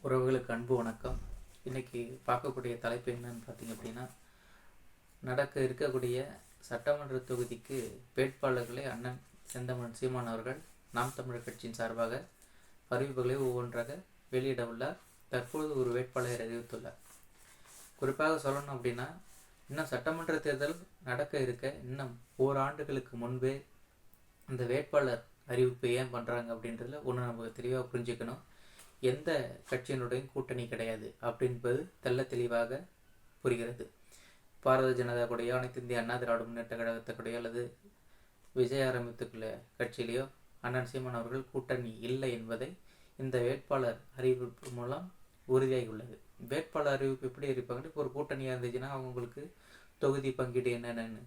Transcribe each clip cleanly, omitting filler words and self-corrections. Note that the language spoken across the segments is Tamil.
உறவுகளுக்கு அன்பு வணக்கம். இன்றைக்கி பார்க்கக்கூடிய தலைப்பு என்னன்னு பார்த்தீங்க அப்படின்னா, நடக்க இருக்கக்கூடிய சட்டமன்ற தொகுதிக்கு வேட்பாளர்களை அண்ணன் செந்தமிழன் சீமான் அவர்கள் நாம் தமிழர் கட்சியின் சார்பாக அறிவிப்புகளை ஒவ்வொன்றாக வெளியிட உள்ளார். தற்போது ஒரு வேட்பாளரை அறிவித்துள்ளார். குறிப்பாக சொல்லணும் அப்படின்னா, இன்னும் சட்டமன்ற தேர்தல் நடக்க இருக்க இன்னும் ஓராண்டுகளுக்கு முன்பே இந்த வேட்பாளர் அறிவிப்பு ஏன் பண்ணுறாங்க அப்படின்றதுல ஒன்று நமக்கு தெளிவாக புரிஞ்சுக்கணும். எந்த கட்சியினுடைய கூட்டணி கிடையாது அப்படின்பது தெள்ள தெளிவாக புரிகிறது. பாரதிய ஜனதா கூடயோ, அனைத்து இந்திய அண்ணா திராவிட முன்னேற்ற கழகத்துக்குடையோ அல்லது விஜய் ஆரம்பித்துக்குள்ள கட்சியிலேயோ அண்ணன் சீமான் அவர்கள் கூட்டணி இல்லை என்பதை இந்த வேட்பாளர் அறிவிப்பு மூலம் உறுதியாகி உள்ளது. வேட்பாளர் அறிவிப்பு எப்படி இருப்பாங்கன்னு, இப்போ ஒரு கூட்டணியாக இருந்துச்சுன்னா அவங்களுக்கு தொகுதி பங்கீடு என்னென்னு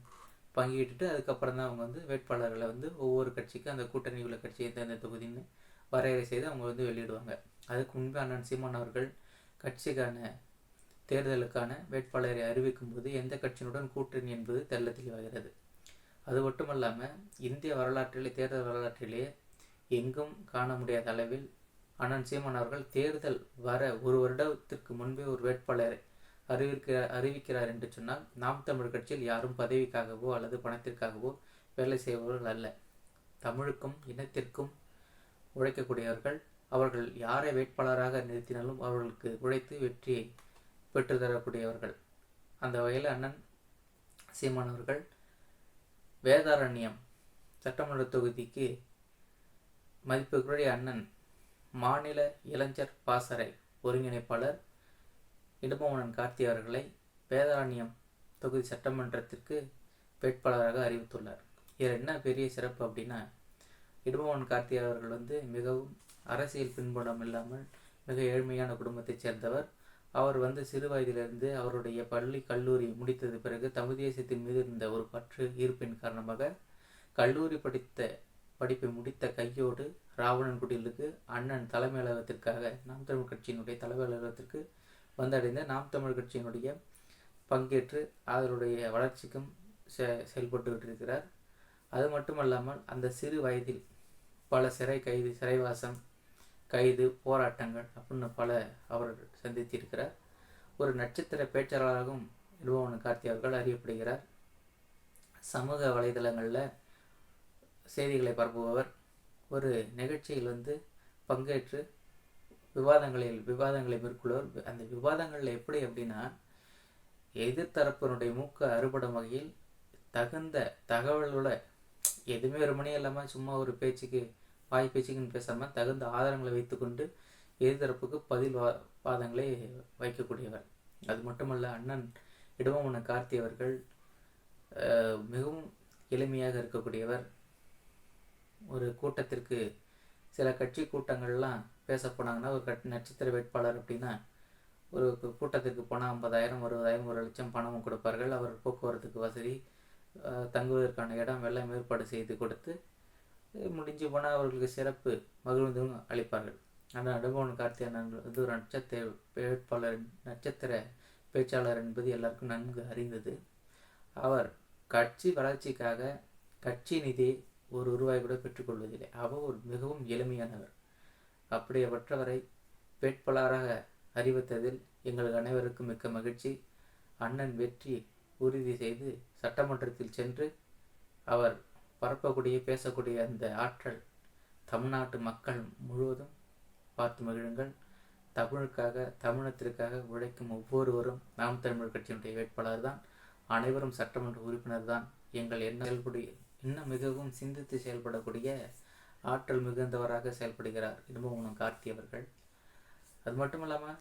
பங்கிட்டுட்டு அதுக்கப்புறம் தான் அவங்க வேட்பாளர்களை ஒவ்வொரு கட்சிக்கும் அந்த கூட்டணி உள்ள கட்சி எந்தெந்த தொகுதின்னு வரையறை செய்து அவங்க வெளியிடுவாங்க. அதுக்கு முன்பு அண்ணன் சீமான் அவர்கள் கட்சிக்கான தேர்தலுக்கான வேட்பாளரை அறிவிக்கும் போது எந்த கட்சியினுடன் கூட்டணி என்பது தெள்ள தெளிவாகிறது. அது மட்டுமல்லாமல் இந்திய வரலாற்றிலே, தேர்தல் வரலாற்றிலேயே எங்கும் காண முடியாத அளவில் அண்ணன் சீமான் அவர்கள் தேர்தல் வர ஒரு வருடத்திற்கு முன்பே ஒரு வேட்பாளரை அறிவிக்கிறார் என்று சொன்னால், நாம் தமிழ் கட்சியில் யாரும் பதவிக்காகவோ அல்லது பணத்திற்காகவோ வேலை செய்பவர்கள் அல்ல. தமிழுக்கும் இனத்திற்கும் உழைக்கக்கூடியவர்கள். அவர்கள் யாரை வேட்பாளராக நிறுத்தினாலும் அவர்களுக்கு உழைத்து வெற்றியை பெற்று தரக்கூடியவர்கள். அந்த வகையில் அண்ணன் சீமான் அவர்கள் வேதாரண்யம் சட்டமன்ற தொகுதிக்கு மதிப்புக்குரிய அண்ணன் மாநில இளைஞர் பாசறை ஒருங்கிணைப்பாளர் இடும்பவனன் கார்த்தி அவர்களை வேதாரண்யம் தொகுதி சட்டமன்றத்திற்கு வேட்பாளராக அறிவித்துள்ளார். இதில் என்ன பெரிய சிறப்பு அப்படின்னா, இடும்பவனன் கார்த்தி அவர்கள் மிகவும் அரசியல் பின்புலம் இல்லாமல் மிக ஏழ்மையான குடும்பத்தைச் சேர்ந்தவர். அவர் சிறு வயதிலிருந்து அவருடைய பள்ளி கல்லூரி முடித்தது பிறகு தமிழ் தேசியத்தின் மீது இருந்த ஒரு பற்று ஈர்ப்பின் காரணமாக கல்லூரி படிப்பை முடித்த கையோடு ராவணன்குடியிலுக்கு அண்ணன் தலைமை அலுவலகத்திற்காக நாம் தமிழ் கட்சியினுடைய தலைமை அலுவலகத்திற்கு வந்தடைந்த நாம் தமிழ் கட்சியினுடைய பங்கேற்று அதனுடைய வளர்ச்சிக்கும் செயல்பட்டு இருக்கிறார். அது மட்டுமல்லாமல் அந்த சிறு வயதில் பல சிறைவாசம், கைது, போராட்டங்கள் அப்படின்னு பல அவர் சந்தித்திருக்கிறார். ஒரு நட்சத்திர பேச்சாளராகவும் இடும்பவனன் கார்த்தி அவர்கள் அறியப்படுகிறார். சமூக வலைதளங்களில் செய்திகளை பரப்புபவர். ஒரு நிகழ்ச்சியில் பங்கேற்று விவாதங்களை மேற்கொள்வர். அந்த விவாதங்களில் எப்படி அப்படின்னா, எதிர்த்தரப்பினுடைய மூக்க அறுபடும் வகையில் தகுந்த தகவலோட, எதுவுமே ஒரு மணி இல்லாமல் சும்மா ஒரு வாய் பேச்சுக்குன்னு பேசாமல் தகுந்த ஆதாரங்களை வைத்துக்கொண்டு எதிர்த்தரப்புக்கு பதில் வாதங்களை வைக்கக்கூடியவர். அது மட்டுமல்ல, அண்ணன் இடும்பவனன் கார்த்தி அவர்கள் மிகவும் எளிமையாக இருக்கக்கூடியவர். ஒரு கூட்டத்திற்கு, சில கட்சி கூட்டங்கள்லாம் பேச போனாங்கன்னா, ஒரு நட்சத்திர வேட்பாளர் அப்படின்னா ஒரு கூட்டத்திற்கு போனால் 50,000, 60,000, 1,00,000 பணமும் கொடுப்பார்கள். அவர் போக்குவரத்துக்கு வசதி, தங்குவதற்கான இடம் எல்லாம் ஏற்பாடு செய்து கொடுத்து முடிஞ்சு போனால் அவர்களுக்கு சிறப்பு மகிழ்ந்தும் அளிப்பார்கள். ஆனால் இடும்பவனன் கார்த்தி அண்ணன் ஒரு நட்சத்திர வேட்பாளர், நட்சத்திர பேச்சாளர் என்பது எல்லாருக்கும் நன்கு அறிந்தது. அவர் கட்சி வளர்ச்சிக்காக கட்சி நிதி ஒரு ரூபாய் கூட பெற்றுக்கொள்வதில்லை. அவர் ஒரு மிகவும் எளிமையானவர். அப்படிப்பட்டவரை வேட்பாளராக அறிவித்ததில் எங்கள் அனைவருக்கும் மிக்க மகிழ்ச்சி. அண்ணன் வெற்றி உறுதி செய்து சட்டமன்றத்தில் சென்று அவர் பரப்பக்கூடிய, பேசக்கூடிய அந்த ஆற்றல் தமிழ்நாட்டு மக்கள் முழுவதும் பார்த்து மகிழுங்கள். தமிழுக்காக, தமிழத்திற்காக உழைக்கும் ஒவ்வொருவரும் நாம் தமிழர் கட்சியினுடைய வேட்பாளர் தான். அனைவரும் சட்டமன்ற உறுப்பினர் தான். எங்கள் இன்னும் மிகவும் சிந்தித்து செயல்படக்கூடிய ஆற்றல் மிகுந்தவராக செயல்படுகிறார் இடும்பவனன் கார்த்தி அவர்கள். அது மட்டும் இல்லாமல்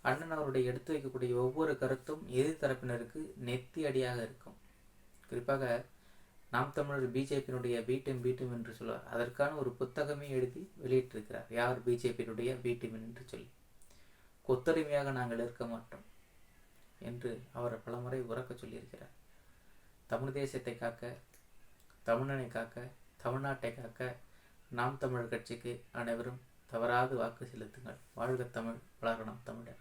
அண்ணன் அவருடைய எடுத்து வைக்கக்கூடிய ஒவ்வொரு கருத்தும் எதிர்த்தரப்பினருக்கு நெத்தி அடியாக இருக்கும். குறிப்பாக நாம் தமிழர் பிஜேபியினுடைய பீட்டும் என்று சொல்வார். அதற்கான ஒரு புத்தகமே எழுதி வெளியிட்டிருக்கிறார். யார் பிஜேபியினுடைய பீட்டும் என்று சொல்லி, கொத்தடிமையாக நாங்கள் இருக்க மாட்டோம் என்று அவர் பலமுறை உறக்க சொல்லியிருக்கிறார். தமிழ் தேசியத்தை காக்க, தமிழனை காக்க, தமிழ்நாட்டை காக்க நாம் தமிழர் கட்சிக்கு அனைவரும் தவறாது வாக்கு செலுத்துங்கள். வாழ்க தமிழ், வளரணும் தமிழர்.